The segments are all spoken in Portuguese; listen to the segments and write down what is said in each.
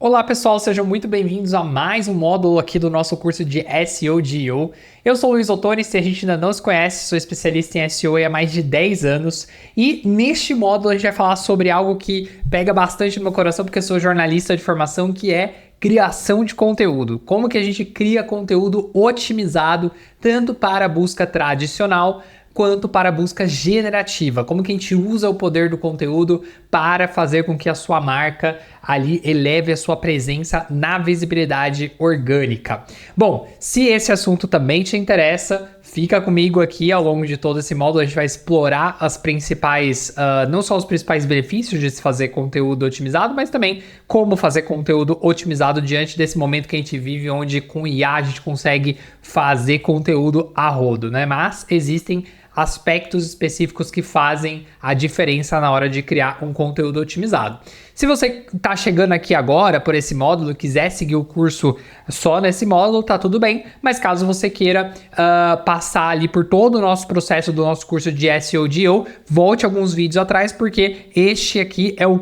Olá pessoal, sejam muito bem-vindos a mais um módulo aqui do nosso curso de SEO. Eu sou o Luiz Ottoni, se a gente ainda não se conhece, sou especialista em SEO há mais de 10 anos e neste módulo a gente vai falar sobre algo que pega bastante no meu coração porque eu sou jornalista de formação, que é criação de conteúdo. Como que a gente cria conteúdo otimizado tanto para a busca tradicional quanto para a busca generativa. Como que a gente usa o poder do conteúdo para fazer com que a sua marca ali eleve a sua presença na visibilidade orgânica. Bom, se esse assunto também te interessa, fica comigo aqui ao longo de todo esse módulo. A gente vai explorar as principais, não só os principais benefícios de se fazer conteúdo otimizado, mas também como fazer conteúdo otimizado diante desse momento que a gente vive, onde com IA a gente consegue fazer conteúdo a rodo, né? Mas existem aspectos específicos que fazem a diferença na hora de criar um conteúdo otimizado. Se você está chegando aqui agora por esse módulo, quiser seguir o curso só nesse módulo, tá tudo bem, mas caso você queira passar ali por todo o nosso processo do nosso curso de SEO, volte alguns vídeos atrás, porque este aqui é o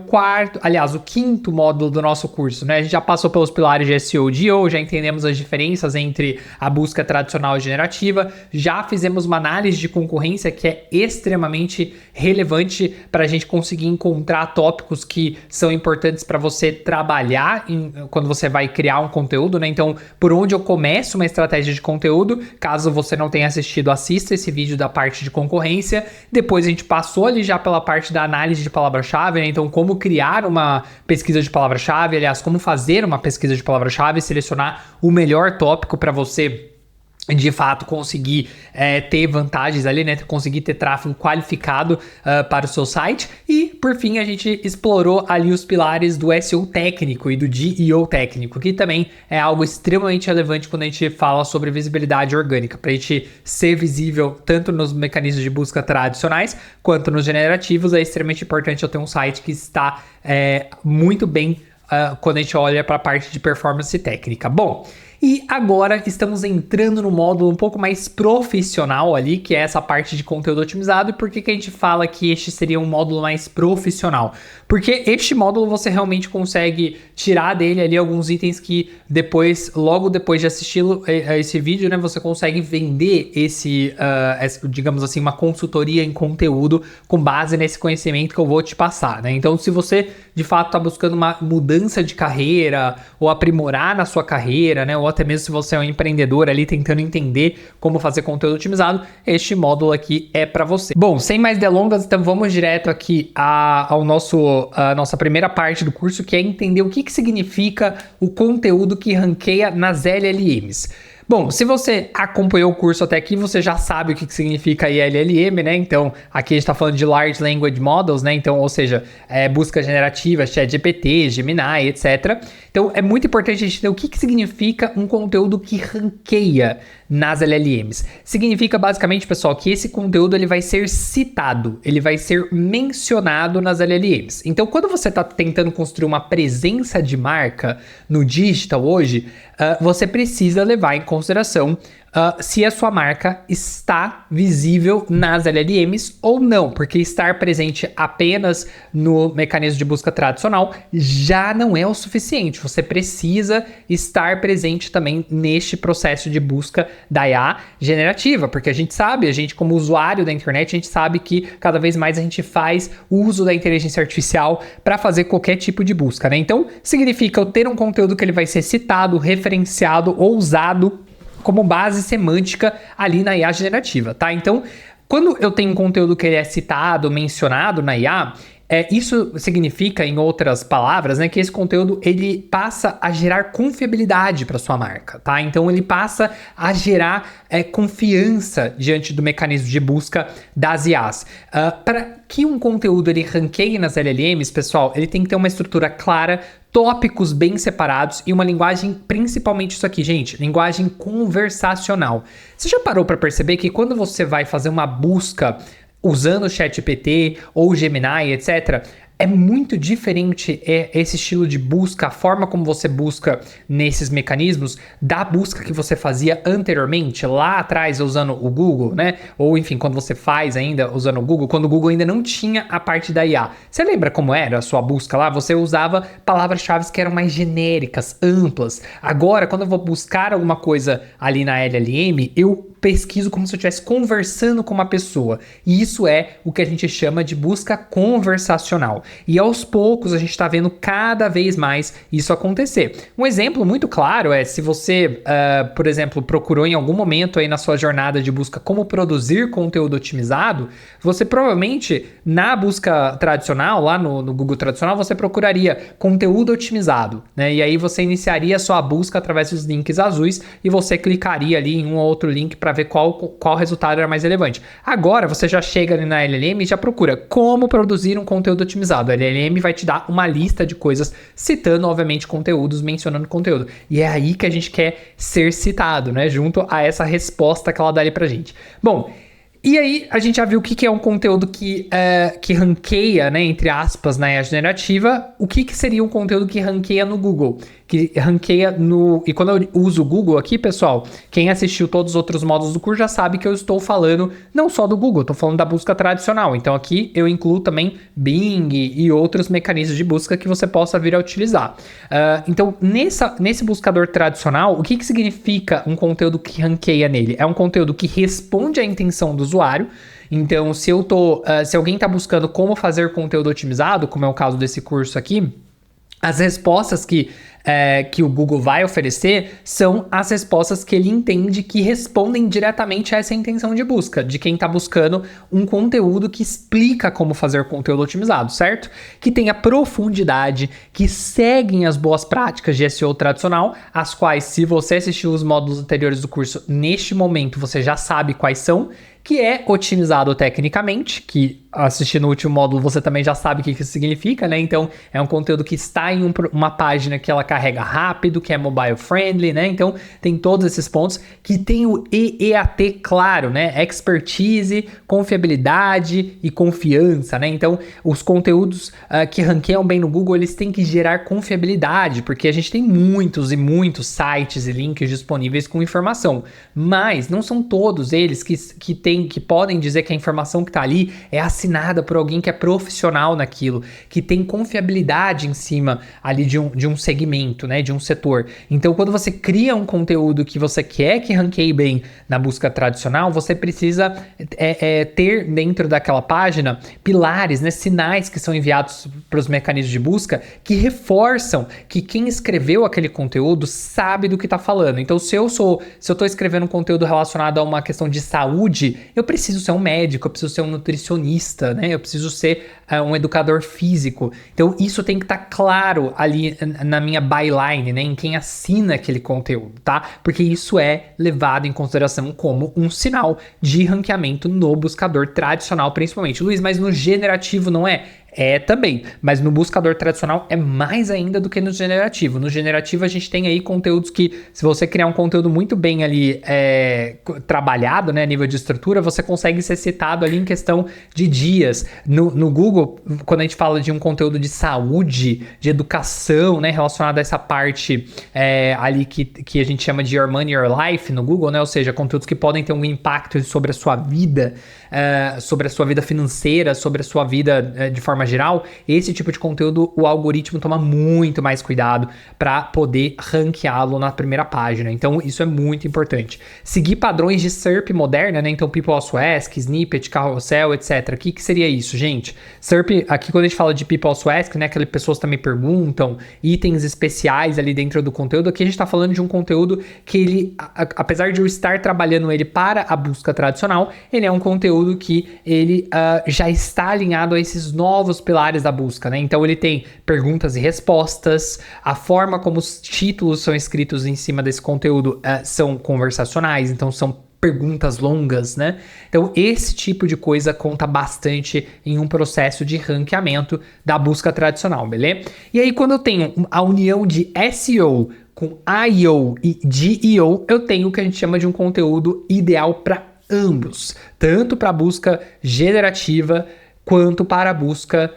quinto módulo do nosso curso, né? A gente já passou pelos pilares de SEO, já entendemos as diferenças entre a busca tradicional e generativa, já fizemos uma análise de concorrência que é extremamente relevante para a gente conseguir encontrar tópicos que são importantes para você trabalhar quando você vai criar um conteúdo, né? Então, por onde eu começo uma estratégia de conteúdo, caso você não tenha assistido, assista esse vídeo da parte de concorrência. Depois a gente passou ali já pela parte da análise de palavra-chave, né? Então, como criar uma pesquisa de palavra-chave, aliás, como fazer uma pesquisa de palavra-chave, selecionar o melhor tópico para você de fato conseguir ter vantagens ali, né? Conseguir ter tráfego qualificado para o seu site. E por fim a gente explorou ali os pilares do SEO técnico e do GEO técnico, que também é algo extremamente relevante quando a gente fala sobre visibilidade orgânica, para a gente ser visível tanto nos mecanismos de busca tradicionais quanto nos generativos. É extremamente importante eu ter um site que está muito bem quando a gente olha para a parte de performance técnica. Bom, e agora estamos entrando no módulo um pouco mais profissional ali, que é essa parte de conteúdo otimizado. E por que a gente fala que este seria um módulo mais profissional? Porque este módulo você realmente consegue tirar dele ali alguns itens que logo depois de assistir a esse vídeo, né, você consegue vender digamos assim, uma consultoria em conteúdo com base nesse conhecimento que eu vou te passar, né? Então, se você de fato está buscando uma mudança de carreira ou aprimorar na sua carreira, né, ou até mesmo se você é um empreendedor ali tentando entender como fazer conteúdo otimizado, este módulo aqui é para você. Bom, sem mais delongas, então vamos direto aqui a nossa primeira parte do curso, que é entender o que significa o conteúdo que ranqueia nas LLMs. Bom, se você acompanhou o curso até aqui, você já sabe o que significa LLM, né? Então, aqui a gente está falando de Large Language Models, né? Então, ou seja, busca generativa, ChatGPT, Gemini, etc. Então, é muito importante a gente entender o que significa um conteúdo que ranqueia nas LLMs. Significa basicamente, pessoal, que esse conteúdo ele vai ser citado, ele vai ser mencionado nas LLMs. Então, quando você está tentando construir uma presença de marca no digital hoje, você precisa levar em consideração se a sua marca está visível nas LLMs ou não, porque estar presente apenas no mecanismo de busca tradicional já não é o suficiente. Você precisa estar presente também neste processo de busca da IA generativa, porque a gente como usuário da internet, a gente sabe que cada vez mais a gente faz uso da inteligência artificial para fazer qualquer tipo de busca, né? Então, significa eu ter um conteúdo que ele vai ser citado, referenciado ou usado como base semântica ali na IA generativa, tá? Então, quando eu tenho um conteúdo que ele é citado, mencionado na IA, isso significa, em outras palavras, né, que esse conteúdo ele passa a gerar confiabilidade para sua marca, tá? Então ele passa a gerar confiança diante do mecanismo de busca das IAs. Para que um conteúdo ele ranqueie nas LLMs, pessoal, ele tem que ter uma estrutura clara, tópicos bem separados e uma linguagem, principalmente isso aqui, gente, linguagem conversacional. Você já parou para perceber que quando você vai fazer uma busca usando o ChatGPT ou Gemini, etc., É muito diferente esse estilo de busca, a forma como você busca nesses mecanismos, da busca que você fazia anteriormente, lá atrás usando o Google, né? Ou enfim, quando você faz ainda usando o Google, quando o Google ainda não tinha a parte da IA. Você lembra como era a sua busca lá? Você usava palavras-chave que eram mais genéricas, amplas. Agora, quando eu vou buscar alguma coisa ali na LLM, eu pesquiso como se eu estivesse conversando com uma pessoa. E isso é o que a gente chama de busca conversacional. E aos poucos a gente está vendo cada vez mais isso acontecer. Um exemplo muito claro é se você, por exemplo, procurou em algum momento aí na sua jornada de busca como produzir conteúdo otimizado, você provavelmente na busca tradicional, lá no Google tradicional, você procuraria conteúdo otimizado, né? E aí você iniciaria a sua busca através dos links azuis e você clicaria ali em um ou outro link para ver qual resultado era mais relevante. Agora você já chega ali na LLM e já procura como produzir um conteúdo otimizado. A LLM vai te dar uma lista de coisas, citando, obviamente, conteúdos, mencionando conteúdo. E é aí que a gente quer ser citado, né? Junto a essa resposta que ela dá ali pra gente. Bom, e aí a gente já viu o que é um conteúdo que ranqueia, né, entre aspas, na IA generativa. O que seria um conteúdo que ranqueia no Google? Que ranqueia no... E quando eu uso o Google aqui, pessoal, quem assistiu todos os outros módulos do curso já sabe que eu estou falando não só do Google, estou falando da busca tradicional. Então aqui eu incluo também Bing e outros mecanismos de busca que você possa vir a utilizar. Então nesse buscador tradicional, o que significa um conteúdo que ranqueia nele? É um conteúdo que responde à intenção do usuário. Então se alguém está buscando como fazer conteúdo otimizado, como é o caso desse curso aqui, as respostas que o Google vai oferecer são as respostas que ele entende que respondem diretamente a essa intenção de busca, de quem está buscando um conteúdo que explica como fazer conteúdo otimizado, certo? Que tenha profundidade, que seguem as boas práticas de SEO tradicional, as quais, se você assistiu os módulos anteriores do curso, neste momento você já sabe quais são, que é otimizado tecnicamente, que assistindo o último módulo você também já sabe o que isso significa, né? Então é um conteúdo que está em uma página que ela carrega rápido, que é mobile friendly, né? Então tem todos esses pontos, que tem o EAT claro, né? Expertise, confiabilidade e confiança, né? Então os conteúdos que ranqueiam bem no Google, eles têm que gerar confiabilidade, porque a gente tem muitos e muitos sites e links disponíveis com informação, mas não são todos eles que podem dizer que a informação que está ali é assinada por alguém que é profissional naquilo, que tem confiabilidade em cima ali de um segmento, né, de um setor. Então, quando você cria um conteúdo que você quer que ranqueie bem na busca tradicional, você precisa ter dentro daquela página pilares, né, sinais que são enviados para os mecanismos de busca que reforçam que quem escreveu aquele conteúdo sabe do que está falando. Então, se eu estou escrevendo um conteúdo relacionado a uma questão de saúde, eu preciso ser um médico, eu preciso ser um nutricionista, né? Eu preciso ser um educador físico. Então isso tem que estar claro ali na minha byline, né? Em quem assina aquele conteúdo, tá? Porque isso é levado em consideração como um sinal de ranqueamento no buscador tradicional, principalmente. Luiz, mas no generativo não é? É também, mas no buscador tradicional é mais ainda do que no generativo. No generativo a gente tem aí conteúdos que, se você criar um conteúdo muito bem ali trabalhado, né, a nível de estrutura, você consegue ser citado ali em questão de dias. No Google, quando a gente fala de um conteúdo de saúde, de educação, né, relacionado a essa parte ali que a gente chama de Your Money, Your Life no Google, né, ou seja, conteúdos que podem ter um impacto sobre a sua vida, sobre a sua vida financeira, sobre a sua vida de forma geral, esse tipo de conteúdo o algoritmo toma muito mais cuidado para poder ranqueá-lo na primeira página. Então isso é muito importante. Seguir padrões de SERP moderna, né? Então People Also Ask, Snippet, Carrossel, etc. O que seria isso, gente? SERP, aqui quando a gente fala de People Also Ask, né? Que pessoas também perguntam, itens especiais ali dentro do conteúdo, aqui a gente está falando de um conteúdo que ele, apesar de eu estar trabalhando ele para a busca tradicional, ele é um conteúdo que ele já está alinhado a esses novos pilares da busca, né? Então ele tem perguntas e respostas, a forma como os títulos são escritos em cima desse conteúdo são conversacionais, então são perguntas longas, né? Então esse tipo de coisa conta bastante em um processo de ranqueamento da busca tradicional, beleza? E aí quando eu tenho a união de SEO com IO e GEO, eu tenho o que a gente chama de um conteúdo ideal para ambos, tanto para a busca generativa quanto para a busca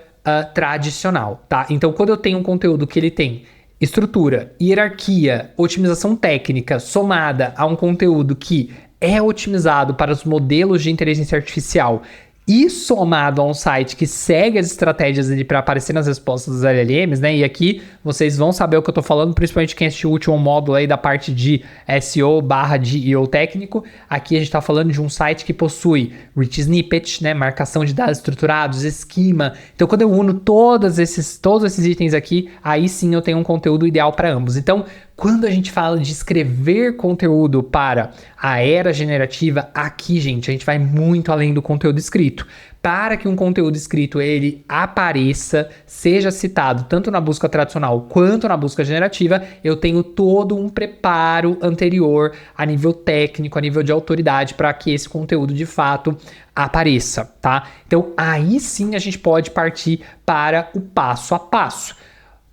tradicional, tá? Então, quando eu tenho um conteúdo que ele tem estrutura, hierarquia, otimização técnica, somada a um conteúdo que é otimizado para os modelos de inteligência artificial e somado a um site que segue as estratégias ali para aparecer nas respostas dos LLMs, né? E aqui vocês vão saber o que eu tô falando, principalmente quem assistiu o último módulo aí da parte de SEO/DEO técnico. Aqui a gente tá falando de um site que possui rich snippet, né? Marcação de dados estruturados, esquema. Então, quando eu uno todos esses itens aqui, aí sim eu tenho um conteúdo ideal para ambos. Então, quando a gente fala de escrever conteúdo para a era generativa, aqui, gente, a gente vai muito além do conteúdo escrito. Para que um conteúdo escrito ele apareça, seja citado tanto na busca tradicional quanto na busca generativa, eu tenho todo um preparo anterior a nível técnico, a nível de autoridade, para que esse conteúdo de fato apareça, tá? Então, aí sim a gente pode partir para o passo a passo.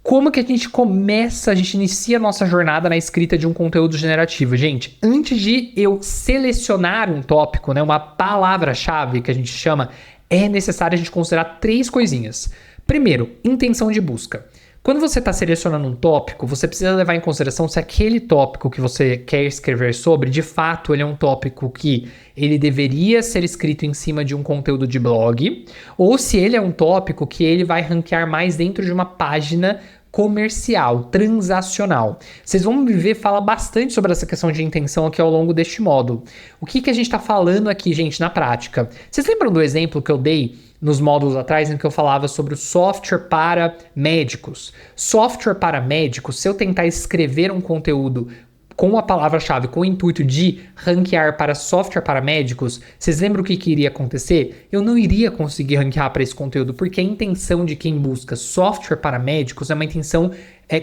Como que a gente inicia a nossa jornada na escrita de um conteúdo generativo? Gente, antes de eu selecionar um tópico, né, uma palavra-chave que a gente chama, é necessário a gente considerar 3 coisinhas. Primeiro, intenção de busca. Quando você está selecionando um tópico, você precisa levar em consideração se aquele tópico que você quer escrever sobre, de fato, ele é um tópico que ele deveria ser escrito em cima de um conteúdo de blog, ou se ele é um tópico que ele vai ranquear mais dentro de uma página comercial, transacional. Vocês vão me ver falar bastante sobre essa questão de intenção aqui ao longo deste módulo. O que a gente está falando aqui, gente, na prática? Vocês lembram do exemplo que eu dei nos módulos atrás em que eu falava sobre o software para médicos? Software para médicos, se eu tentar escrever um conteúdo com a palavra-chave, com o intuito de ranquear para software para médicos, vocês lembram o que iria acontecer? Eu não iria conseguir ranquear para esse conteúdo, porque a intenção de quem busca software para médicos é uma intenção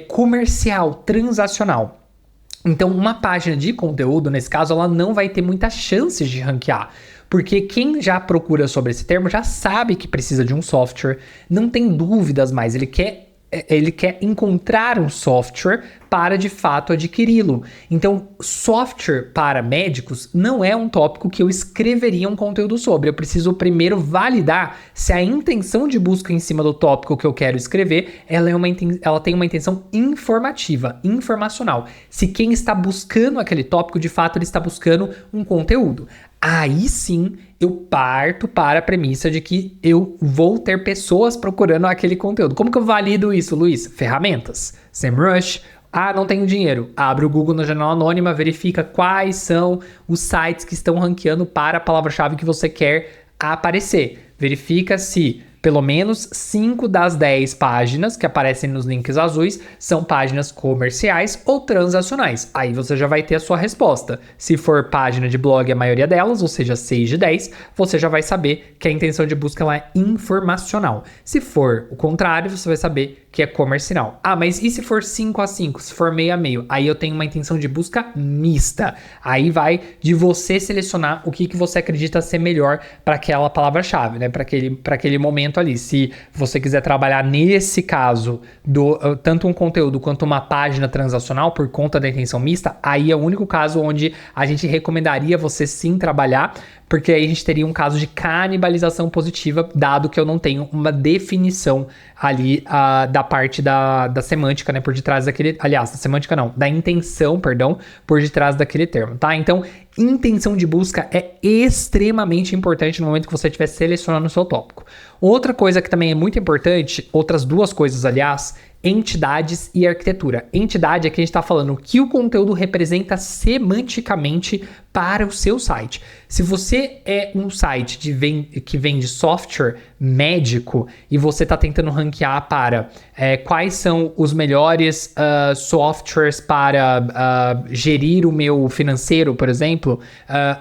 comercial, transacional. Então, uma página de conteúdo, nesse caso, ela não vai ter muitas chances de ranquear. Porque quem já procura sobre esse termo já sabe que precisa de um software, não tem dúvidas mais, ele quer encontrar um software para de fato adquiri-lo. Então, software para médicos não é um tópico que eu escreveria um conteúdo sobre. Eu preciso primeiro validar se a intenção de busca em cima do tópico que eu quero escrever, ela tem uma intenção informativa, informacional. Se quem está buscando aquele tópico, de fato, ele está buscando um conteúdo. Aí sim, eu parto para a premissa de que eu vou ter pessoas procurando aquele conteúdo. Como que eu valido isso, Luiz? Ferramentas. SEMrush. Não tenho dinheiro. Abre o Google na janela anônima, verifica quais são os sites que estão ranqueando para a palavra-chave que você quer aparecer. Verifica se pelo menos 5 das 10 páginas que aparecem nos links azuis são páginas comerciais ou transacionais. Aí você já vai ter a sua resposta. Se for página de blog, a maioria delas, ou seja, 6 de 10, você já vai saber que a intenção de busca ela é informacional. Se for o contrário, você vai saber que é comercial. Mas e se for 5 a 5? Se for meio a meio? Aí eu tenho uma intenção de busca mista. Aí vai de você selecionar o que você acredita ser melhor para aquela palavra-chave, né? Para aquele momento ali. Se você quiser trabalhar nesse caso, tanto um conteúdo quanto uma página transacional por conta da intenção mista, aí é o único caso onde a gente recomendaria você sim trabalhar, porque aí a gente teria um caso de canibalização positiva, dado que eu não tenho uma definição ali da parte da semântica, né, por detrás daquele, aliás, da semântica não, da intenção, perdão, por detrás daquele termo, tá? Então, intenção de busca é extremamente importante no momento que você estiver selecionando o seu tópico. Outra coisa que também é muito importante, outras 2 coisas, aliás, entidades e arquitetura. Entidade é que a gente está falando o que o conteúdo representa semanticamente para o seu site. Se você é um site que vende software médico e você está tentando ranquear para quais são os melhores softwares para gerir o meu financeiro, por exemplo,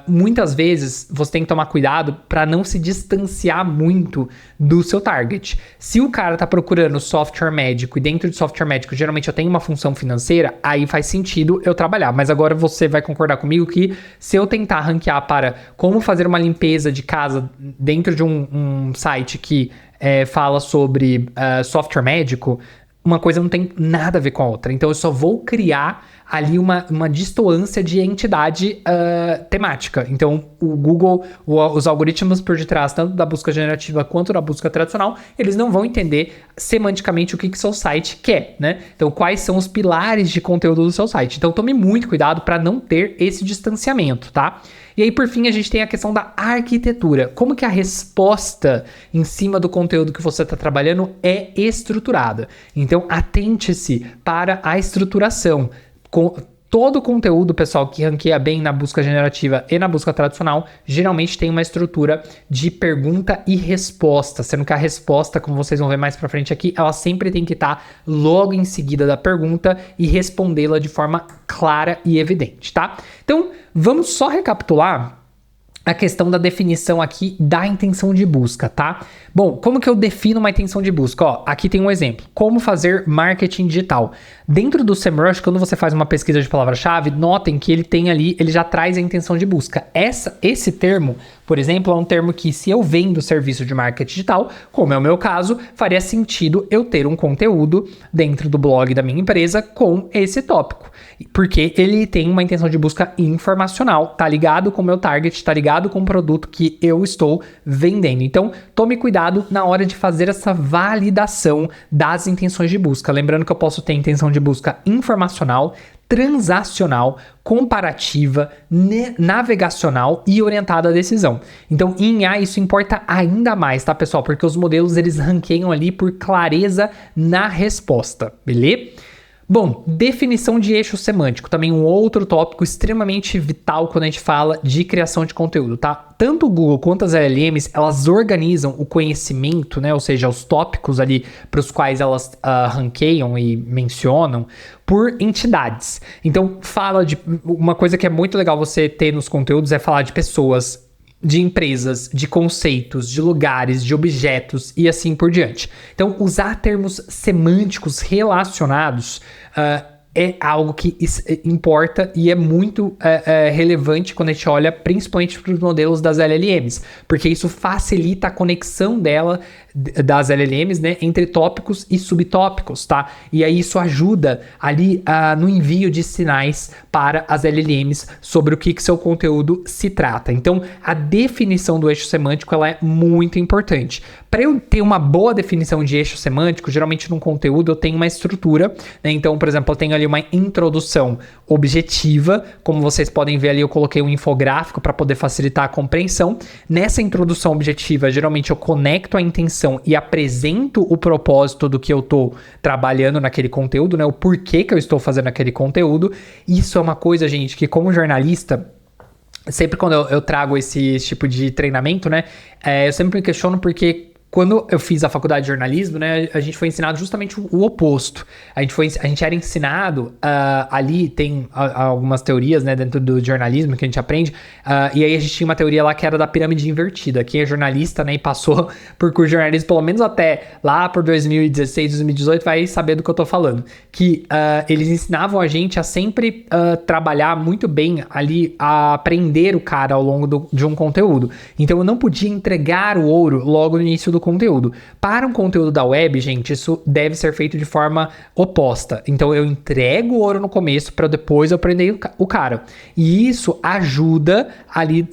muitas vezes você tem que tomar cuidado para não se distanciar muito do seu target. Se o cara está procurando software médico e dentro de software médico geralmente eu tenho uma função financeira, aí faz sentido eu trabalhar. Mas agora você vai concordar comigo que se eu tentar ranquear para como fazer uma limpeza de casa dentro de um site que fala sobre software médico, uma coisa não tem nada a ver com a outra. Então eu só vou criar ali uma distoância de entidade temática. Então o Google, os algoritmos por detrás, tanto da busca generativa quanto da busca tradicional, eles não vão entender semanticamente o que seu site quer, né? Então quais são os pilares de conteúdo do seu site. Então tome muito cuidado para não ter esse distanciamento, tá? E aí, por fim, a gente tem a questão da arquitetura. Como que a resposta em cima do conteúdo que você está trabalhando é estruturada? Então, atente-se para a estruturação. Todo o conteúdo, pessoal, que ranqueia bem na busca generativa e na busca tradicional, geralmente tem uma estrutura de pergunta e resposta, sendo que a resposta, como vocês vão ver mais pra frente aqui, ela sempre tem que estar logo em seguida da pergunta e respondê-la de forma clara e evidente, tá? Então, vamos só recapitular a questão da definição aqui da intenção de busca, tá? Bom, como que eu defino uma intenção de busca? Ó, aqui tem um exemplo. Como fazer marketing digital. Dentro do SEMrush, quando você faz uma pesquisa de palavra-chave, notem que ele tem ali, ele já traz a intenção de busca. Esse termo, por exemplo, é um termo que, se eu vendo serviço de marketing digital, como é o meu caso, faria sentido eu ter um conteúdo dentro do blog da minha empresa com esse tópico. Porque ele tem uma intenção de busca informacional, tá ligado com o meu target, tá ligado com o produto que eu estou vendendo. Então, tome cuidado na hora de fazer essa validação das intenções de busca. Lembrando que eu posso ter intenção de busca informacional, transacional, comparativa, navegacional e orientada à decisão. Então, em IA, isso importa ainda mais, tá, pessoal? Porque os modelos, eles ranqueiam ali por clareza na resposta, beleza? Bom, definição de eixo semântico, também um outro tópico extremamente vital quando a gente fala de criação de conteúdo, tá? Tanto o Google quanto as LLMs, elas organizam o conhecimento, né? Ou seja, os tópicos ali para os quais elas ranqueiam e mencionam por entidades. Então, fala de uma coisa que é muito legal você ter nos conteúdos é falar de pessoas, de empresas, de conceitos, de lugares, de objetos e assim por diante. Então, usar termos semânticos relacionados é algo que importa e é muito relevante quando a gente olha principalmente para os modelos das LLMs, porque isso facilita a conexão das LLMs, né, entre tópicos e subtópicos, tá? E aí isso ajuda ali no envio de sinais para as LLMs sobre o que seu conteúdo se trata. Então, a definição do eixo semântico ela é muito importante. Para eu ter uma boa definição de eixo semântico, geralmente num conteúdo eu tenho uma estrutura, né? Então, por exemplo, eu tenho ali uma introdução objetiva, como vocês podem ver ali, eu coloquei um infográfico para poder facilitar a compreensão. Nessa introdução objetiva, geralmente eu conecto a intenção e apresento o propósito do que eu estou trabalhando naquele conteúdo, né? O porquê que eu estou fazendo aquele conteúdo. Isso é uma coisa, gente, que como jornalista, sempre quando eu trago esse tipo de treinamento, né? Eu sempre me questiono porque quando eu fiz a faculdade de jornalismo, né, a gente foi ensinado justamente o oposto. A gente era ensinado, ali tem algumas teorias, né, dentro do jornalismo que a gente aprende, e aí a gente tinha uma teoria lá que era da pirâmide invertida. Quem é jornalista, né, e passou por curso de jornalismo, pelo menos até lá por 2016, 2018, vai saber do que eu tô falando. Que eles ensinavam a gente a sempre trabalhar muito bem ali, a aprender o cara ao longo de um conteúdo. Então eu não podia entregar o ouro logo no início do conteúdo. Para um conteúdo da web, gente, isso deve ser feito de forma oposta. Então eu entrego o ouro no começo para depois eu prender o cara. E isso ajuda ali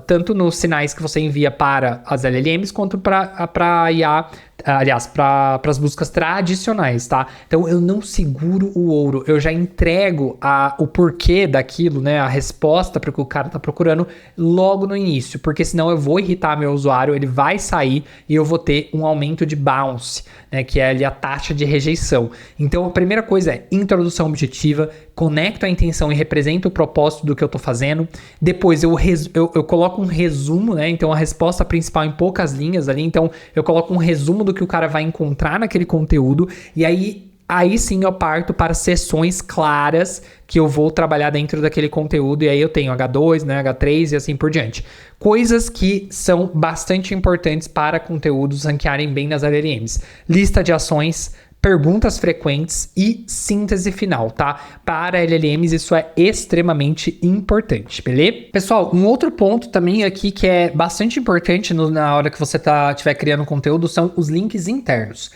tanto nos sinais que você envia para as LLMs quanto para IA, aliás, para as buscas tradicionais, tá? Então eu não seguro o ouro, eu já entrego o porquê daquilo, né? A resposta para o que o cara tá procurando logo no início, porque senão eu vou irritar meu usuário, ele vai sair e eu vou ter um aumento de bounce, né? Que é ali a taxa de rejeição. Então a primeira coisa é introdução objetiva, conecto a intenção e represento o propósito do que eu tô fazendo. Depois eu coloco um resumo, né? Então a resposta principal em poucas linhas ali, então eu coloco um resumo do que o cara vai encontrar naquele conteúdo e aí sim eu parto para sessões claras que eu vou trabalhar dentro daquele conteúdo e aí eu tenho H2, né, H3 e assim por diante. Coisas que são bastante importantes para conteúdos ranquearem bem nas LLMs. Lista de ações, perguntas frequentes e síntese final, tá? Para LLMs isso é extremamente importante, beleza? Pessoal, um outro ponto também aqui que é bastante importante na hora que você estiver criando conteúdo são os links internos.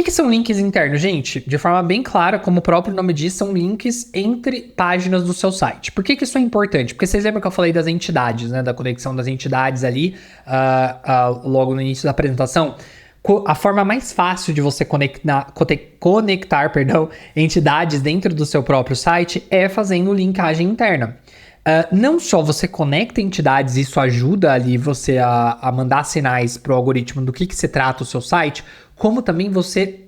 que são links internos, gente? De forma bem clara, como o próprio nome diz, são links entre páginas do seu site. Por que isso é importante? Porque vocês lembram que eu falei das entidades, né? Da conexão das entidades ali, logo no início da apresentação? A forma mais fácil de você conectar entidades dentro do seu próprio site é fazendo linkagem interna. Não só você conecta entidades, isso ajuda ali você a mandar sinais para o algoritmo do que se trata o seu site, como também você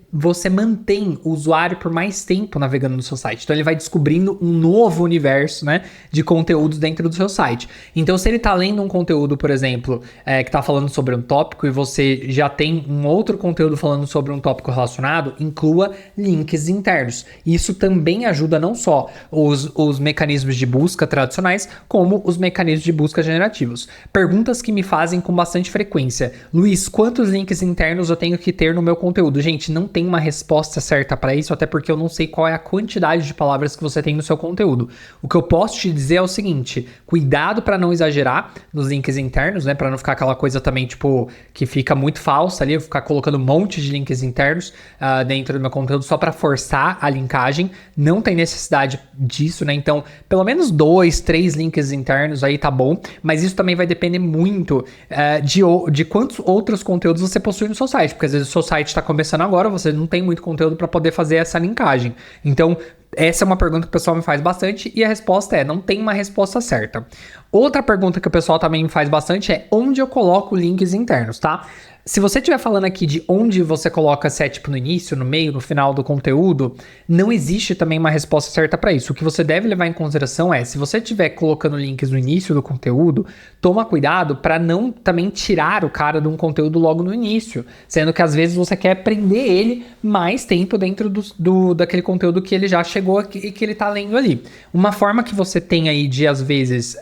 mantém o usuário por mais tempo navegando no seu site. Então ele vai descobrindo um novo universo, né, de conteúdos dentro do seu site. Então se ele está lendo um conteúdo, por exemplo, que está falando sobre um tópico e você já tem um outro conteúdo falando sobre um tópico relacionado, inclua links internos. Isso também ajuda não só os mecanismos de busca tradicionais, como os mecanismos de busca generativos. Perguntas que me fazem com bastante frequência. Luiz, quantos links internos eu tenho que ter no meu conteúdo? Gente, não tem uma resposta certa para isso, até porque eu não sei qual é a quantidade de palavras que você tem no seu conteúdo. O que eu posso te dizer é o seguinte: cuidado para não exagerar nos links internos, né? Para não ficar aquela coisa também, tipo, que fica muito falsa ali, eu ficar colocando um monte de links internos dentro do meu conteúdo só para forçar a linkagem. Não tem necessidade disso, né? Então, pelo menos 2, 3 links internos aí tá bom, mas isso também vai depender muito de quantos outros conteúdos você possui no seu site, porque às vezes o seu site está começando agora, você não tem muito conteúdo para poder fazer essa linkagem. Então, essa é uma pergunta que o pessoal me faz bastante e a resposta é: não tem uma resposta certa. Outra pergunta que o pessoal também me faz bastante é: onde eu coloco links internos, tá? Se você estiver falando aqui de onde você coloca se é tipo no início, no meio, no final do conteúdo, não existe também uma resposta certa para isso. O que você deve levar em consideração é, se você estiver colocando links no início do conteúdo, toma cuidado para não também tirar o cara de um conteúdo logo no início, sendo que às vezes você quer prender ele mais tempo dentro daquele conteúdo que ele já chegou e que ele está lendo ali. Uma forma que você tem aí de, às vezes,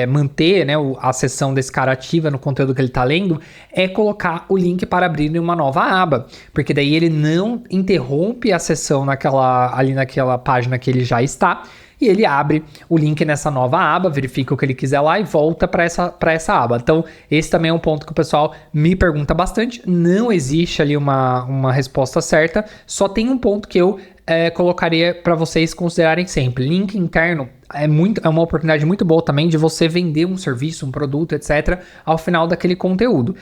manter, né, a sessão desse cara ativa no conteúdo que ele está lendo é colocar o link para abrir em uma nova aba, porque daí ele não interrompe a sessão naquela página que ele já está, e ele abre o link nessa nova aba, verifica o que ele quiser lá e volta para essa aba. Então, esse também é um ponto que o pessoal me pergunta bastante. Não existe ali uma resposta certa, só tem um ponto que eu colocaria para vocês considerarem sempre. Link interno é uma oportunidade muito boa também de você vender um serviço, um produto, etc., ao final daquele conteúdo.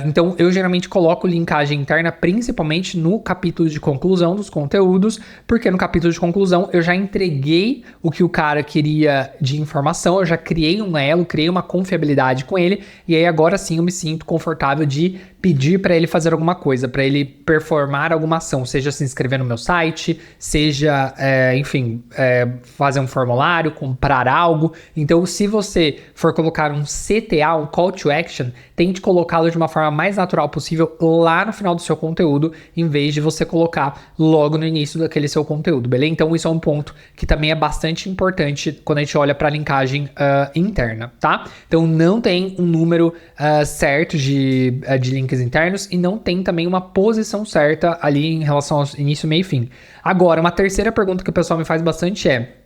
Então, eu geralmente coloco linkagem interna principalmente no capítulo de conclusão dos conteúdos, porque no capítulo de conclusão eu já entreguei o que o cara queria de informação, eu já criei um elo, criei uma confiabilidade com ele, e aí agora sim eu me sinto confortável de pedir para ele fazer alguma coisa, para ele performar alguma ação, seja se inscrever no meu site, seja, fazer um formulário, comprar algo. Então, se você for colocar um CTA, um Call to Action, tente colocá-lo de uma forma mais natural possível lá no final do seu conteúdo, em vez de você colocar logo no início daquele seu conteúdo, beleza? Então, isso é um ponto que também é bastante importante quando a gente olha para a linkagem interna, tá? Então, não tem um número certo de links internos e não tem também uma posição certa ali em relação ao início, meio e fim. Agora, uma terceira pergunta que o pessoal me faz bastante é: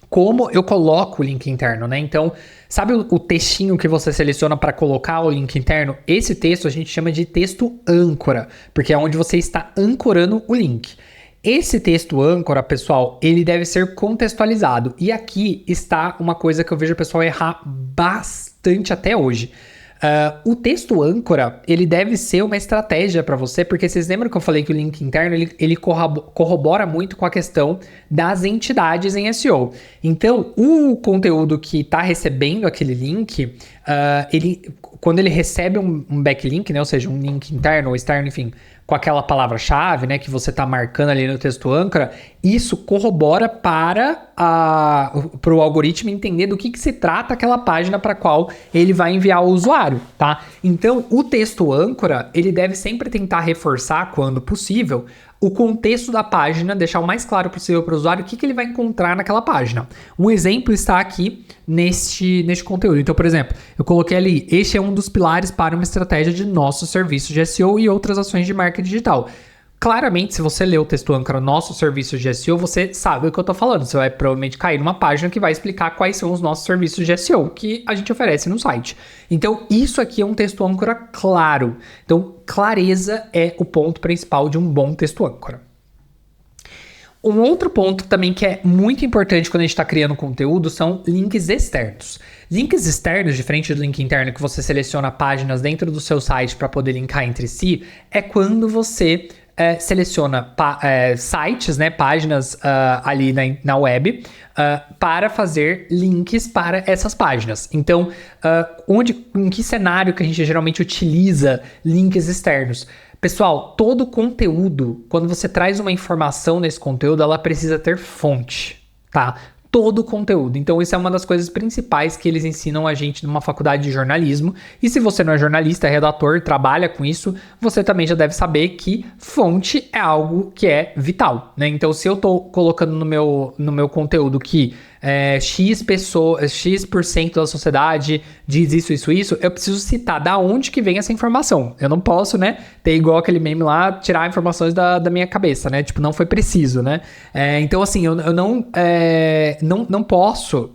como eu coloco o link interno, né? Então, sabe o textinho que você seleciona para colocar o link interno? Esse texto a gente chama de texto âncora, porque é onde você está ancorando o link. Esse texto âncora, pessoal, ele deve ser contextualizado. E aqui está uma coisa que eu vejo o pessoal errar bastante até hoje. O texto âncora, ele deve ser uma estratégia para você, porque vocês lembram que eu falei que o link interno, ele corrobora muito com a questão das entidades em SEO. Então, o conteúdo que está recebendo aquele link, quando ele recebe um backlink, né, ou seja, um link interno ou externo, enfim, com aquela palavra-chave, né, que você está marcando ali no texto âncora, isso corrobora para o algoritmo entender do que se trata aquela página para a qual ele vai enviar o usuário, tá? Então, o texto âncora, ele deve sempre tentar reforçar, quando possível, o contexto da página, deixar o mais claro possível para o usuário o que ele vai encontrar naquela página. Um exemplo está aqui neste conteúdo. Então, por exemplo, eu coloquei ali: este é um dos pilares para uma estratégia de nosso serviço de SEO e outras ações de marketing digital. claramente, se você lê o texto âncora nossos serviços de SEO, você sabe o que eu tô falando. Você vai provavelmente cair numa página que vai explicar quais são os nossos serviços de SEO que a gente oferece no site. Então, isso aqui é um texto âncora claro. Então, clareza é o ponto principal de um bom texto âncora. Um outro ponto também que é muito importante quando a gente está criando conteúdo são links externos. Links externos, diferente do link interno que você seleciona páginas dentro do seu site para poder linkar entre si, é quando você seleciona sites, né, páginas ali na web para fazer links para essas páginas. Então, em que cenário que a gente geralmente utiliza links externos? Pessoal, todo conteúdo, quando você traz uma informação nesse conteúdo, ela precisa ter fonte, tá? Todo conteúdo. Então, isso é uma das coisas principais que eles ensinam a gente numa faculdade de jornalismo. E se você não é jornalista, é redator, trabalha com isso, você também já deve saber que fonte é algo que é vital, né? Então, se eu tô colocando no meu conteúdo que X% da sociedade diz isso, eu preciso citar da onde que vem essa informação. Eu não posso, né, ter igual aquele meme lá, tirar informações da minha cabeça, né? Tipo, não foi preciso, né? Então, assim, eu não posso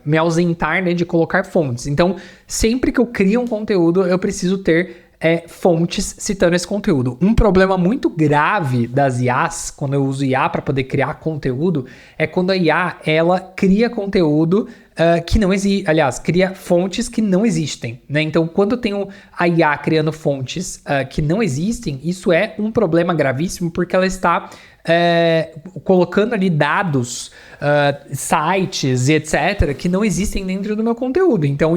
me ausentar, né, de colocar fontes. Então, sempre que eu crio um conteúdo, eu preciso ter fontes citando esse conteúdo. Um problema muito grave das IAs, quando eu uso IA para poder criar conteúdo, é quando a IA, ela cria conteúdo que não existe, aliás, cria fontes que não existem, né? Então, quando eu tenho a IA criando fontes que não existem, isso é um problema gravíssimo, porque ela está colocando ali dados, sites e etc., que não existem dentro do meu conteúdo. Então, o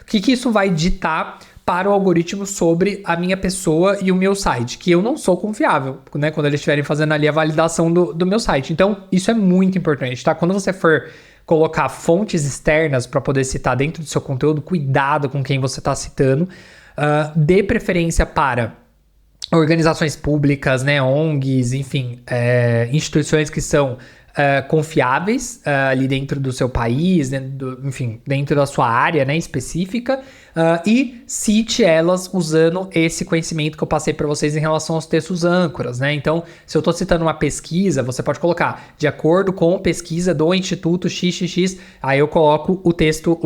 que isso vai ditar para o algoritmo sobre a minha pessoa e o meu site, que eu não sou confiável, né, quando eles estiverem fazendo ali a validação do meu site. Então, isso é muito importante, tá? Quando você for colocar fontes externas para poder citar dentro do seu conteúdo, cuidado com quem você está citando, dê preferência para organizações públicas, né, ONGs, enfim, instituições que são confiáveis ali dentro do seu país, né, enfim, dentro da sua área, né, específica, e cite elas usando esse conhecimento que eu passei para vocês em relação aos textos âncoras, né? Então, se eu estou citando uma pesquisa, você pode colocar de acordo com pesquisa do Instituto XXX, aí eu coloco o texto,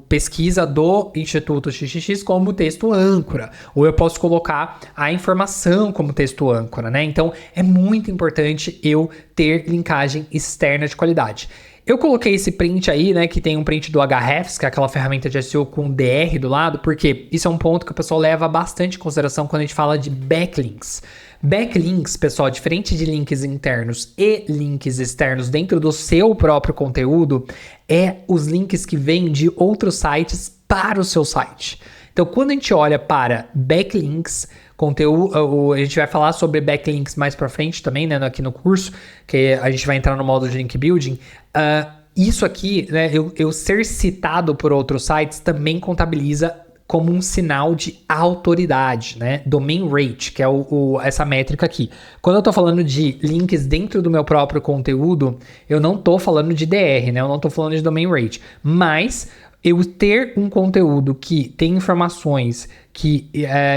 pesquisa do Instituto XXX como texto âncora, ou eu posso colocar a informação como texto âncora, né? Então, é muito importante eu ter linkagem externa de qualidade. Eu coloquei esse print aí, né, que tem um print do Ahrefs, que é aquela ferramenta de SEO com DR do lado, porque isso é um ponto que o pessoal leva bastante em consideração quando a gente fala de backlinks. Backlinks, pessoal, diferente de links internos e links externos dentro do seu próprio conteúdo, é os links que vêm de outros sites para o seu site. Então, quando a gente olha para backlinks, a gente vai falar sobre backlinks mais para frente também, né, aqui no curso, que a gente vai entrar no módulo de link building. Isso aqui, né, eu ser citado por outros sites também contabiliza como um sinal de autoridade, né? Domain rate, que é essa métrica aqui. Quando eu tô falando de links dentro do meu próprio conteúdo, eu não tô falando de DR, né? Eu não tô falando de domain rate, mas eu ter um conteúdo que tem informações que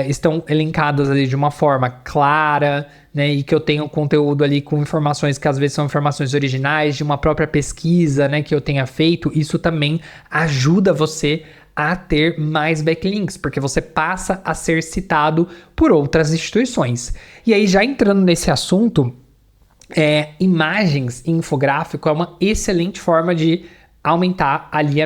estão elencadas ali de uma forma clara, né, e que eu tenho conteúdo ali com informações que às vezes são informações originais de uma própria pesquisa, né, que eu tenha feito, isso também ajuda você a ter mais backlinks, porque você passa a ser citado por outras instituições. E aí, já entrando nesse assunto, imagens e infográfico é uma excelente forma de aumentar ali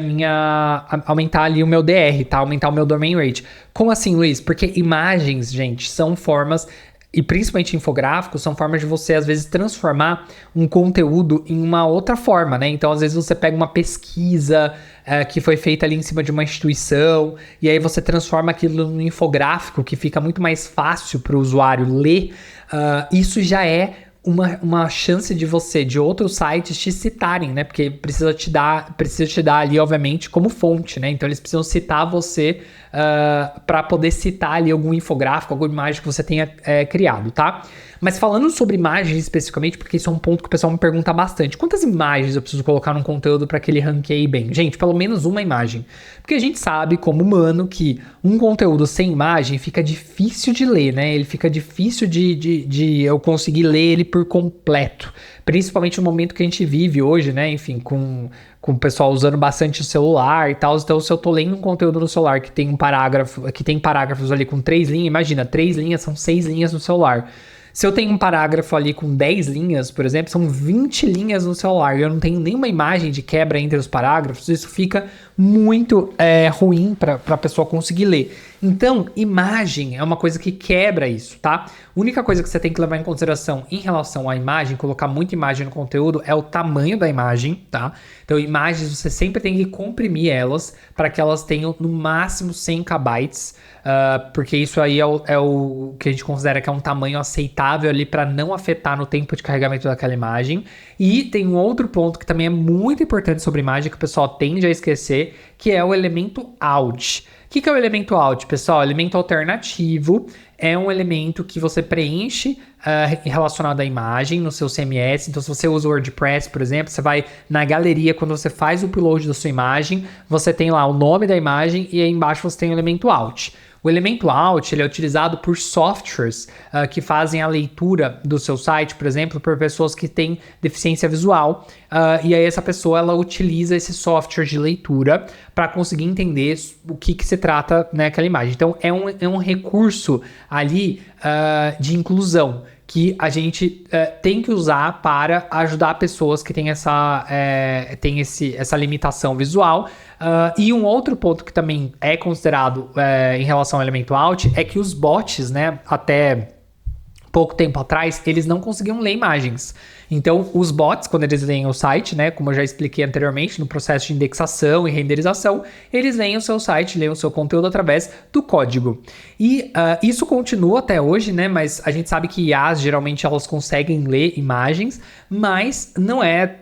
aumentar ali o meu DR, tá? Aumentar o meu domain rate. Como assim, Luiz? Porque imagens, gente, são formas, e principalmente infográficos, são formas de você, às vezes, transformar um conteúdo em uma outra forma, né? Então, às vezes, você pega uma pesquisa que foi feita ali em cima de uma instituição, e aí você transforma aquilo num infográfico que fica muito mais fácil para o usuário ler. Isso já é uma chance de você, de outros sites te citarem, né? Porque precisa te dar ali, obviamente, como fonte, né? Então eles precisam citar você para poder citar ali algum infográfico, alguma imagem que você tenha criado, tá? Mas falando sobre imagens especificamente, porque isso é um ponto que o pessoal me pergunta bastante. Quantas imagens eu preciso colocar num conteúdo para que ele ranqueie bem? Gente, pelo menos uma imagem. Porque a gente sabe, como humano, que um conteúdo sem imagem fica difícil de ler, né? Ele fica difícil de eu conseguir ler ele por completo. Principalmente no momento que a gente vive hoje, né? Enfim, com o pessoal usando bastante o celular e tal. Então, se eu tô lendo um conteúdo no celular que tem um parágrafo, que tem parágrafos ali com 3 linhas, imagina, 3 linhas são 6 linhas no celular. Se eu tenho um parágrafo ali com 10 linhas, por exemplo, são 20 linhas no celular e eu não tenho nenhuma imagem de quebra entre os parágrafos, isso fica muito ruim para a pessoa conseguir ler. Então, imagem é uma coisa que quebra isso, tá? A única coisa que você tem que levar em consideração em relação à imagem, colocar muita imagem no conteúdo, é o tamanho da imagem, tá? Então, imagens você sempre tem que comprimir elas para que elas tenham no máximo 100 KB, porque isso aí é o que a gente considera que é um tamanho aceitável ali para não afetar no tempo de carregamento daquela imagem. E tem um outro ponto que também é muito importante sobre imagem que o pessoal tende a esquecer, que é o elemento alt. O que é o elemento alt, pessoal? O elemento alternativo é um elemento que você preenche relacionado à imagem no seu CMS. Então, se você usa o WordPress, por exemplo, você vai na galeria, quando você faz o upload da sua imagem, você tem lá o nome da imagem e aí embaixo você tem o elemento alt. O elemento alt ele é utilizado por softwares que fazem a leitura do seu site, por exemplo, por pessoas que têm deficiência visual. E aí essa pessoa ela utiliza esse software de leitura para conseguir entender o que se trata naquela imagem. Então é um recurso ali de inclusão que a gente tem que usar para ajudar pessoas que têm essa limitação visual. E um outro ponto que também é considerado em relação ao elemento alt é que os bots, né, até pouco tempo atrás, eles não conseguiam ler imagens. Então, os bots, quando eles leem o site, né, como eu já expliquei anteriormente, no processo de indexação e renderização, eles leem o seu site, leem o seu conteúdo através do código. E isso continua até hoje, né, mas a gente sabe que IAs, geralmente, elas conseguem ler imagens, mas não é...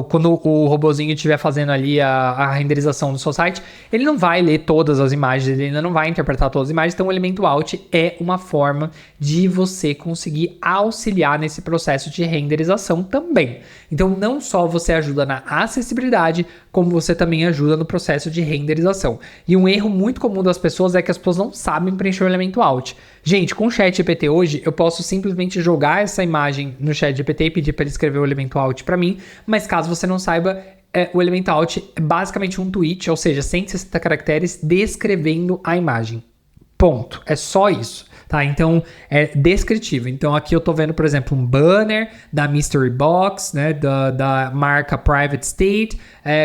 quando o robozinho estiver fazendo ali a renderização do seu site, ele não vai ler todas as imagens, ele ainda não vai interpretar todas as imagens, então o elemento alt é uma forma de você conseguir auxiliar nesse processo de renderização também. Então não só você ajuda na acessibilidade, como você também ajuda no processo de renderização. E um erro muito comum das pessoas é que as pessoas não sabem preencher o elemento alt. Gente, com o ChatGPT hoje, eu posso simplesmente jogar essa imagem no ChatGPT e pedir para ele escrever o elemento alt para mim, mas caso você não saiba, o elemento alt é basicamente um tweet, ou seja, 160 caracteres descrevendo a imagem. Ponto. É só isso. Tá, então é descritivo. Então aqui eu tô vendo, por exemplo, um banner da Mystery Box, né, da marca Private State,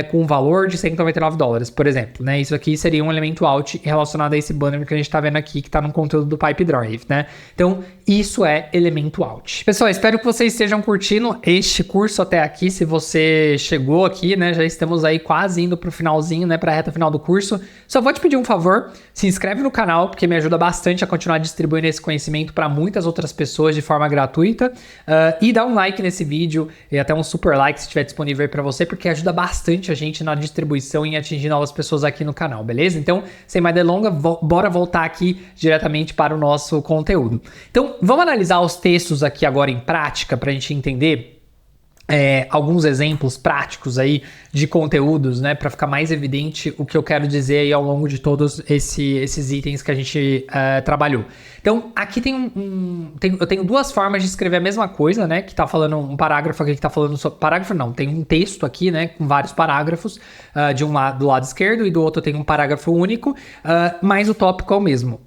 com um valor de $199, por exemplo, né? Isso aqui seria um elemento alt relacionado a esse banner que a gente tá vendo aqui, que tá no conteúdo do Pipe Drive, né? Então isso é elemento alt. Pessoal, espero que vocês estejam curtindo este curso até aqui. Se você chegou aqui, né, já estamos aí quase indo pro finalzinho, né, pra reta final do curso. Só vou te pedir um favor, se inscreve no canal, porque me ajuda bastante a continuar distribuindo esse conhecimento para muitas outras pessoas de forma gratuita, e dá um like nesse vídeo e até um super like se estiver disponível aí para você, porque ajuda bastante a gente na distribuição e em atingir novas pessoas aqui no canal, beleza? Então, sem mais delongas, bora voltar aqui diretamente para o nosso conteúdo. Então, vamos analisar os textos aqui agora em prática para a gente entender alguns exemplos práticos aí de conteúdos, né, para ficar mais evidente o que eu quero dizer aí ao longo de todos esses itens que a gente trabalhou. Então, aqui eu tenho duas formas de escrever a mesma coisa, né, que tá falando um parágrafo aqui que tá falando sobre... Parágrafo não, tem um texto aqui, né, com vários parágrafos, de um lado, do lado esquerdo, e do outro tem um parágrafo único, mas o tópico é o mesmo.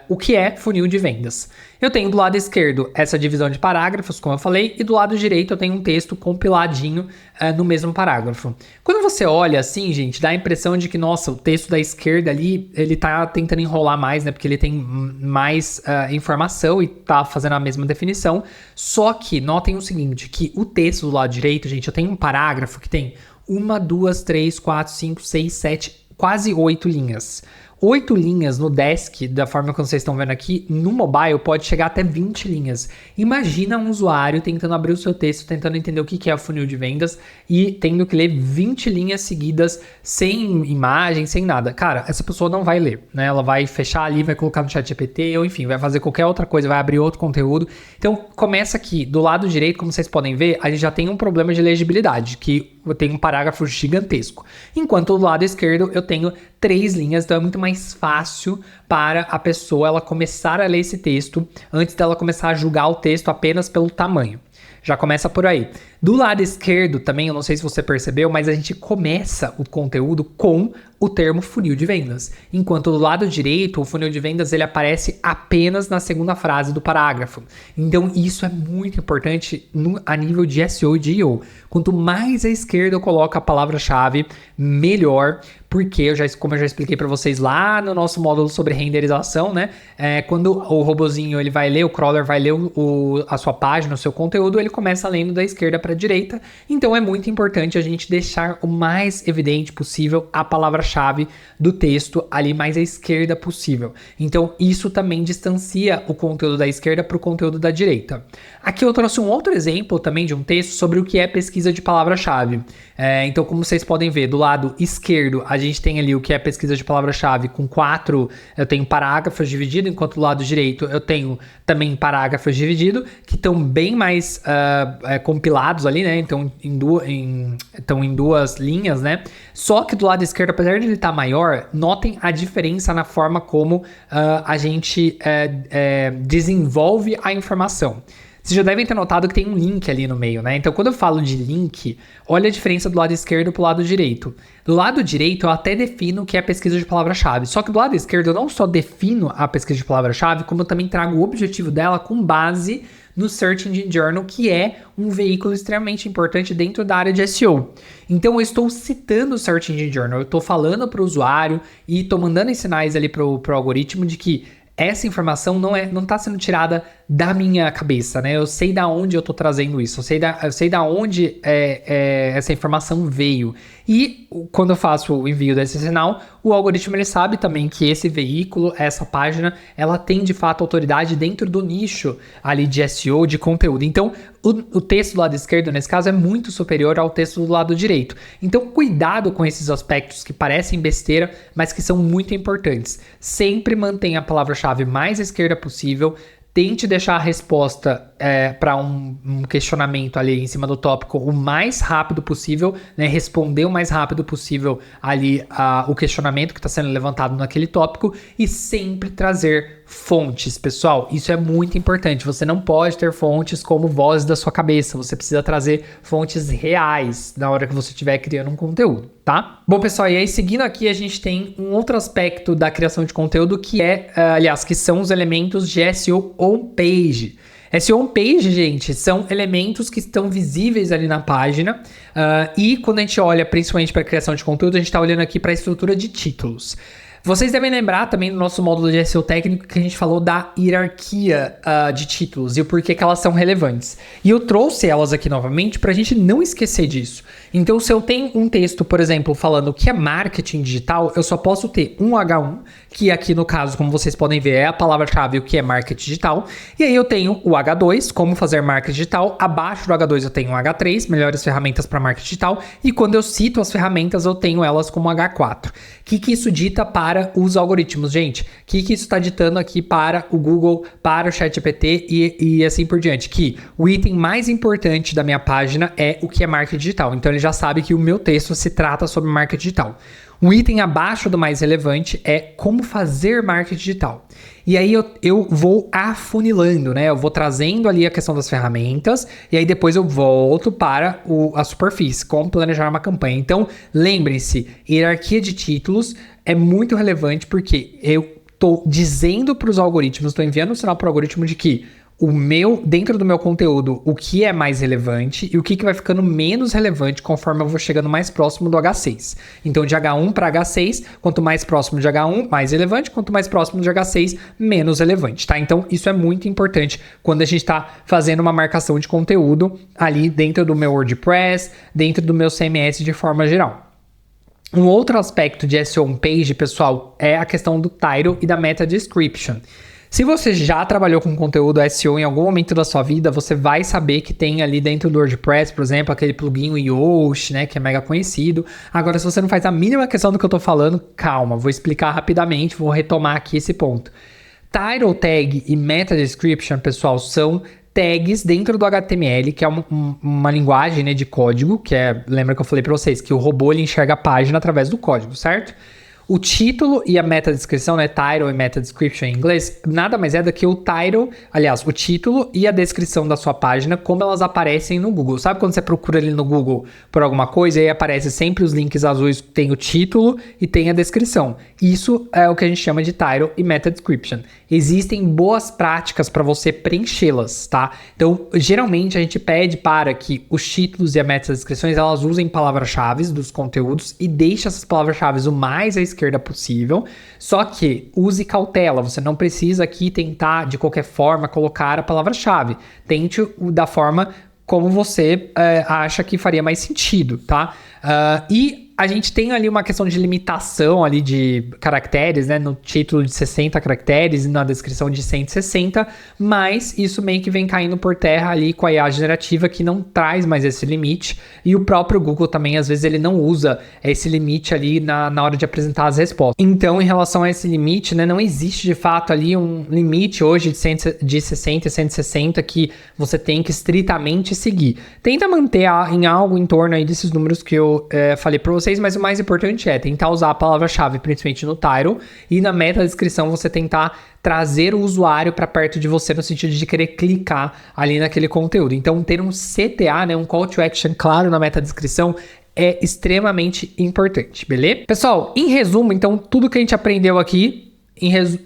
O que é funil de vendas? Eu tenho do lado esquerdo essa divisão de parágrafos, como eu falei, e do lado direito eu tenho um texto compiladinho no mesmo parágrafo. Quando você olha assim, gente, dá a impressão de que, nossa, o texto da esquerda ali, ele tá tentando enrolar mais, né? Porque ele tem mais informação e tá fazendo a mesma definição. Só que notem o seguinte, que o texto do lado direito, gente, eu tenho um parágrafo que tem 1, 2, 3, 4, 5, 6, 7, quase 8 linhas. 8 linhas no desk, da forma que vocês estão vendo aqui, no mobile pode chegar até 20 linhas. Imagina um usuário tentando abrir o seu texto, tentando entender o que é o funil de vendas e tendo que ler 20 linhas seguidas sem imagem, sem nada. Cara, essa pessoa não vai ler, né? Ela vai fechar ali, vai colocar no ChatGPT ou enfim, vai fazer qualquer outra coisa, vai abrir outro conteúdo. Então, começa aqui, do lado direito, como vocês podem ver, a gente já tem um problema de legibilidade, que eu tenho um parágrafo gigantesco. Enquanto do lado esquerdo eu tenho 3 linhas, então é muito mais fácil para a pessoa ela começar a ler esse texto antes dela começar a julgar o texto apenas pelo tamanho. Já começa por aí. Do lado esquerdo também, eu não sei se você percebeu, mas a gente começa o conteúdo com o termo funil de vendas. Enquanto do lado direito, o funil de vendas ele aparece apenas na segunda frase do parágrafo. Então isso é muito importante a nível de SEO e de EO. Quanto mais à esquerda eu coloco a palavra-chave, melhor, porque como eu já expliquei para vocês lá no nosso módulo sobre renderização, né? Quando o robozinho ele vai ler, o crawler vai ler a sua página, o seu conteúdo, ele começa lendo da esquerda para a direita. Então é muito importante a gente deixar o mais evidente possível a palavra-chave do texto ali mais à esquerda possível. Então isso também distancia o conteúdo da esquerda para o conteúdo da direita. Aqui eu trouxe um outro exemplo também de um texto sobre o que é pesquisa de palavra-chave. Então, como vocês podem ver, do lado esquerdo a gente tem ali o que é pesquisa de palavra-chave com 4, eu tenho parágrafos divididos, enquanto do lado direito eu tenho também parágrafos divididos, que estão bem mais compilados ali, né? Então, estão em duas linhas, né? Só que do lado esquerdo, apesar de ele estar maior, notem a diferença na forma como a gente desenvolve a informação. Vocês já devem ter notado que tem um link ali no meio, né? Então, quando eu falo de link, olha a diferença do lado esquerdo para o lado direito. Do lado direito, eu até defino o que é pesquisa de palavra-chave. Só que do lado esquerdo, eu não só defino a pesquisa de palavra-chave, como eu também trago o objetivo dela com base no Search Engine Journal, que é um veículo extremamente importante dentro da área de SEO. Então, eu estou citando o Search Engine Journal, eu estou falando para o usuário e estou mandando os sinais ali para o algoritmo de que essa informação não está sendo tirada da minha cabeça, né? Eu sei da onde eu tô trazendo isso, eu sei da onde essa informação veio. E quando eu faço o envio desse sinal, o algoritmo ele sabe também que esse veículo, essa página, ela tem de fato autoridade dentro do nicho ali de SEO, de conteúdo. Então, o texto do lado esquerdo, nesse caso, é muito superior ao texto do lado direito. Então, cuidado com esses aspectos que parecem besteira, mas que são muito importantes. Sempre mantenha a palavra-chave mais à esquerda possível. Tente deixar a resposta para um questionamento ali em cima do tópico o mais rápido possível, né? Responder o mais rápido possível ali o questionamento que está sendo levantado naquele tópico e sempre trazer fontes, pessoal. Isso é muito importante. Você não pode ter fontes como voz da sua cabeça. Você precisa trazer fontes reais na hora que você estiver criando um conteúdo, tá? Bom, pessoal, e aí seguindo aqui a gente tem um outro aspecto da criação de conteúdo que que são os elementos de SEO on-page. SEO on-page, gente, são elementos que estão visíveis ali na página e quando a gente olha principalmente para a criação de conteúdo, a gente está olhando aqui para a estrutura de títulos. Vocês devem lembrar também no nosso módulo de SEO técnico que a gente falou da hierarquia de títulos e o porquê que elas são relevantes. E eu trouxe elas aqui novamente para a gente não esquecer disso. Então, se eu tenho um texto, por exemplo, falando o que é marketing digital, eu só posso ter um H1, que aqui no caso, como vocês podem ver, é a palavra-chave o que é marketing digital. E aí eu tenho o H2, como fazer marketing digital. Abaixo do H2 eu tenho o H3, melhores ferramentas para marketing digital. E quando eu cito as ferramentas, eu tenho elas como H4. O que isso dita para os algoritmos, gente? O que isso está ditando aqui para o Google, para o ChatGPT e assim por diante? Que o item mais importante da minha página é o que é marketing digital. Então ele já sabe que o meu texto se trata sobre marketing digital. Um item abaixo do mais relevante é como fazer marketing digital. E aí eu vou afunilando, né? Eu vou trazendo ali a questão das ferramentas e aí depois eu volto para a superfície, como planejar uma campanha. Então, lembrem-se, hierarquia de títulos é muito relevante porque eu estou dizendo para os algoritmos, estou enviando um sinal para o algoritmo de que dentro do meu conteúdo, o que é mais relevante e o que vai ficando menos relevante conforme eu vou chegando mais próximo do H6. Então, de H1 para H6, quanto mais próximo de H1, mais relevante, quanto mais próximo de H6, menos relevante, tá? Então, isso é muito importante quando a gente está fazendo uma marcação de conteúdo ali dentro do meu WordPress, dentro do meu CMS de forma geral. Um outro aspecto de SEO on-page, pessoal, é a questão do title e da meta description. Se você já trabalhou com conteúdo SEO em algum momento da sua vida, você vai saber que tem ali dentro do WordPress, por exemplo, aquele plugin Yoast, né, que é mega conhecido. Agora, se você não faz a mínima questão do que eu tô falando, calma, vou explicar rapidamente, vou retomar aqui esse ponto. Title tag e meta description, pessoal, são tags dentro do HTML, que é uma linguagem, né, de código, que é, lembra que eu falei para vocês, que o robô ele enxerga a página através do código, certo? O título e a meta-descrição, né, title e meta-description em inglês, nada mais é do que o title, aliás, o título e a descrição da sua página, como elas aparecem no Google. Sabe quando você procura ali no Google por alguma coisa e aí aparece sempre os links azuis, tem o título e tem a descrição. Isso é o que a gente chama de title e meta-description. Existem boas práticas para você preenchê-las, tá? Então, geralmente a gente pede para que os títulos e a meta-descrições, elas usem palavras-chave dos conteúdos e deixe essas palavras-chave o mais à esquerda possível, só que use cautela, você não precisa aqui tentar de qualquer forma colocar a palavra-chave, tente da forma como você acha que faria mais sentido, tá? E a gente tem ali uma questão de limitação ali de caracteres, né? No título de 60 caracteres e na descrição de 160, mas isso meio que vem caindo por terra ali com a IA generativa que não traz mais esse limite e o próprio Google também, às vezes, ele não usa esse limite ali na hora de apresentar as respostas. Então, em relação a esse limite, né? Não existe de fato ali um limite hoje de 60 e 160 que você tem que estritamente seguir. Tenta manter em algo em torno aí desses números que eu falei para vocês, mas o mais importante é tentar usar a palavra-chave, principalmente no title, e na meta-descrição você tentar trazer o usuário para perto de você no sentido de querer clicar ali naquele conteúdo. Então, ter um CTA, né, um Call to Action claro na meta-descrição é extremamente importante, beleza? Pessoal, em resumo, então, tudo que a gente aprendeu aqui,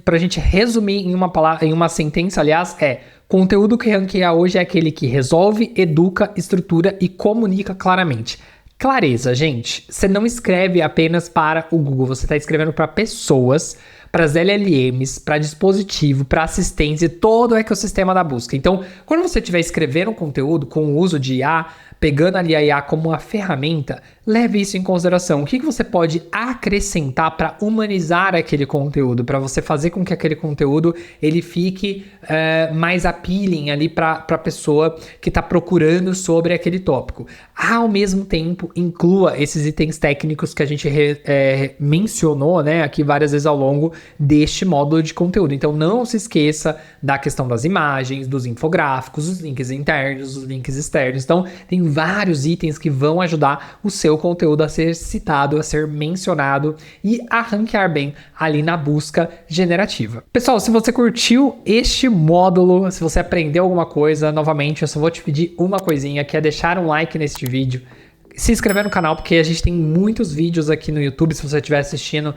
para a gente resumir em uma palavra, em uma sentença, aliás, é: conteúdo que ranqueia hoje é aquele que resolve, educa, estrutura e comunica claramente. Clareza, gente. Você não escreve apenas para o Google, você está escrevendo para pessoas, para as LLMs, para dispositivo, para assistência e todo o ecossistema da busca. Então, quando você estiver escrevendo um conteúdo com o uso de IA, pegando ali a IA como uma ferramenta, leve isso em consideração. O que você pode acrescentar para humanizar aquele conteúdo, para você fazer com que aquele conteúdo ele fique mais appealing ali para a pessoa que está procurando sobre aquele tópico. Ao mesmo tempo, inclua esses itens técnicos que a gente mencionou, né, aqui várias vezes ao longo deste módulo de conteúdo. Então, não se esqueça da questão das imagens, dos infográficos, os links internos, os links externos. Então, tem vários itens que vão ajudar o seu conteúdo a ser citado, a ser mencionado e a ranquear bem ali na busca generativa. Pessoal, se você curtiu este módulo, se você aprendeu alguma coisa, novamente, eu só vou te pedir uma coisinha, que é deixar um like neste vídeo, se inscrever no canal, porque a gente tem muitos vídeos aqui no YouTube. Se você estiver assistindo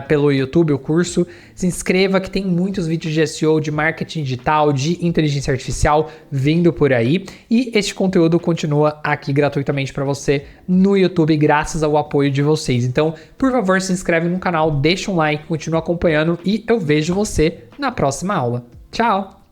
pelo YouTube o curso, se inscreva, que tem muitos vídeos de SEO, de marketing digital, de inteligência artificial vindo por aí. E este conteúdo continua aqui gratuitamente para você no YouTube, graças ao apoio de vocês. Então, por favor, se inscreve no canal, deixa um like, continua acompanhando e eu vejo você na próxima aula. Tchau!